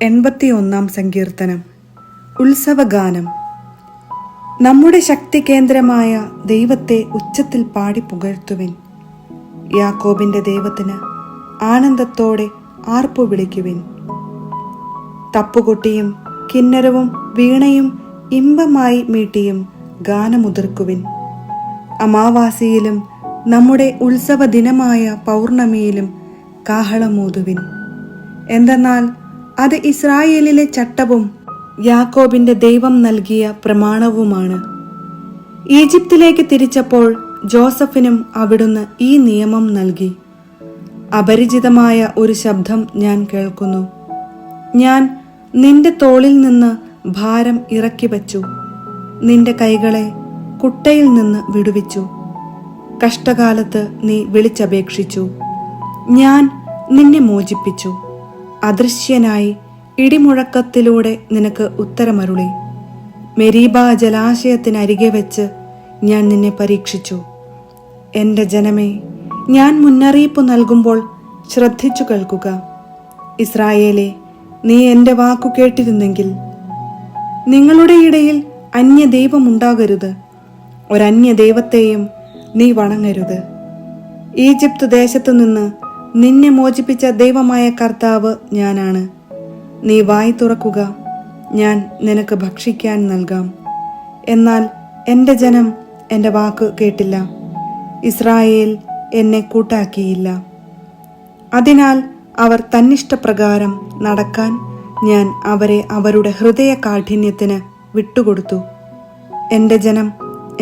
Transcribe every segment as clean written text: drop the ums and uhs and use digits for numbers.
81 സങ്കീർത്തനം. ഉത്സവഗാനം. നമ്മുടെ ശക്തി കേന്ദ്രമായ ദൈവത്തെ ഉച്ചത്തിൽ പാടി പുകഴ്ത്തുവിൻ. യാക്കോബിന്റെ ദൈവത്തിന് ആനന്ദത്തോടെ ആർപ്പു വിളിക്കുവിൻ. തപ്പുകൊട്ടിയും കിന്നരവും വീണയും ഇമ്പമായി മീട്ടിയും ഗാനമുതിർക്കുവിൻ. അമാവാസിയിലും നമ്മുടെ ഉത്സവ ദിനമായ പൗർണമിയിലും കാഹളമൂതുവിൻ. എന്തെന്നാൽ അത് ഇസ്രായേലിലെ ചട്ടവും യാക്കോബിന്റെ ദൈവം നൽകിയ പ്രമാണവുമാണ്. ഈജിപ്തിലേക്ക് തിരിച്ചപ്പോൾ ജോസഫിനും അവിടുന്ന് ഈ നിയമം നൽകി. അപരിചിതമായ ഒരു ശബ്ദം ഞാൻ കേൾക്കുന്നു. ഞാൻ നിന്റെ തോളിൽ നിന്ന് ഭാരം ഇറക്കി വച്ചു, നിന്റെ കൈകളെ കുട്ടയിൽ നിന്ന് വിടുവിച്ചു. കഷ്ടകാലത്ത് നീ വിളിച്ചപേക്ഷിച്ചു, ഞാൻ നിന്നെ മോചിപ്പിച്ചു. അദൃശ്യനായി ഇടിമുഴക്കത്തിലൂടെ നിനക്ക് ഉത്തരമരുളി. മെരീബ ജലാശയത്തിനരികെ വെച്ച് ഞാൻ നിന്നെ പരീക്ഷിച്ചു. എൻ്റെ ജനമേ, ഞാൻ മുന്നറിയിപ്പ് നൽകുമ്പോൾ ശ്രദ്ധിച്ചു കേൾക്കുക. ഇസ്രായേലേ, നീ എൻ്റെ വാക്കു കേട്ടിരുന്നെങ്കിൽ. നിങ്ങളുടെ ഇടയിൽ അന്യദൈവമുണ്ടാകരുത്, ഒരന്യദൈവത്തെയും നീ വണങ്ങരുത്. ഈജിപ്ത് ദേശത്തു നിന്ന് നിന്നെ മോചിപ്പിച്ച ദൈവമായ കർത്താവ് ഞാനാണ്. നീ വായി തുറക്കുക, ഞാൻ നിനക്ക് ഭക്ഷിക്കാൻ നൽകാം. എന്നാൽ എൻ്റെ ജനം എൻ്റെ വാക്ക് കേട്ടില്ല, ഇസ്രായേൽ എന്നെ കൂട്ടാക്കിയില്ല. അതിനാൽ അവർ തന്നിഷ്ടപ്രകാരം നടക്കാൻ ഞാൻ അവരെ അവരുടെ ഹൃദയ കാഠിന്യത്തിന് വിട്ടുകൊടുത്തു. എൻ്റെ ജനം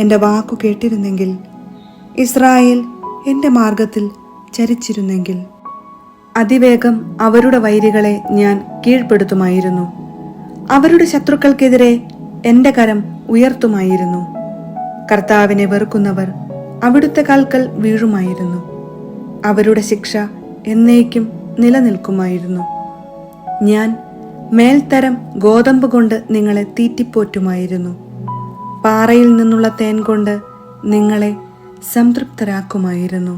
എൻ്റെ വാക്കു കേട്ടിരുന്നെങ്കിൽ, ഇസ്രായേൽ എൻ്റെ മാർഗത്തിൽ ചരിച്ചിരുന്നെങ്കിൽ, അതിവേഗം അവരുടെ വൈരികളെ ഞാൻ കീഴ്പ്പെടുത്തുമായിരുന്നു. അവരുടെ ശത്രുക്കൾക്കെതിരെ എൻ്റെ കരം ഉയർത്തുമായിരുന്നു. കർത്താവിനെ വെറുക്കുന്നവർ അവിടുത്തെ കാൽക്കൽ വീഴുമായിരുന്നു. അവരുടെ ശിക്ഷ എന്നേക്കും നിലനിൽക്കുമായിരുന്നു. ഞാൻ മേൽത്തരം ഗോതമ്പ് കൊണ്ട് നിങ്ങളെ തീറ്റിപ്പോറ്റുമായിരുന്നു. പാറയിൽ നിന്നുള്ള തേൻ കൊണ്ട് നിങ്ങളെ സംതൃപ്തരാക്കുമായിരുന്നു.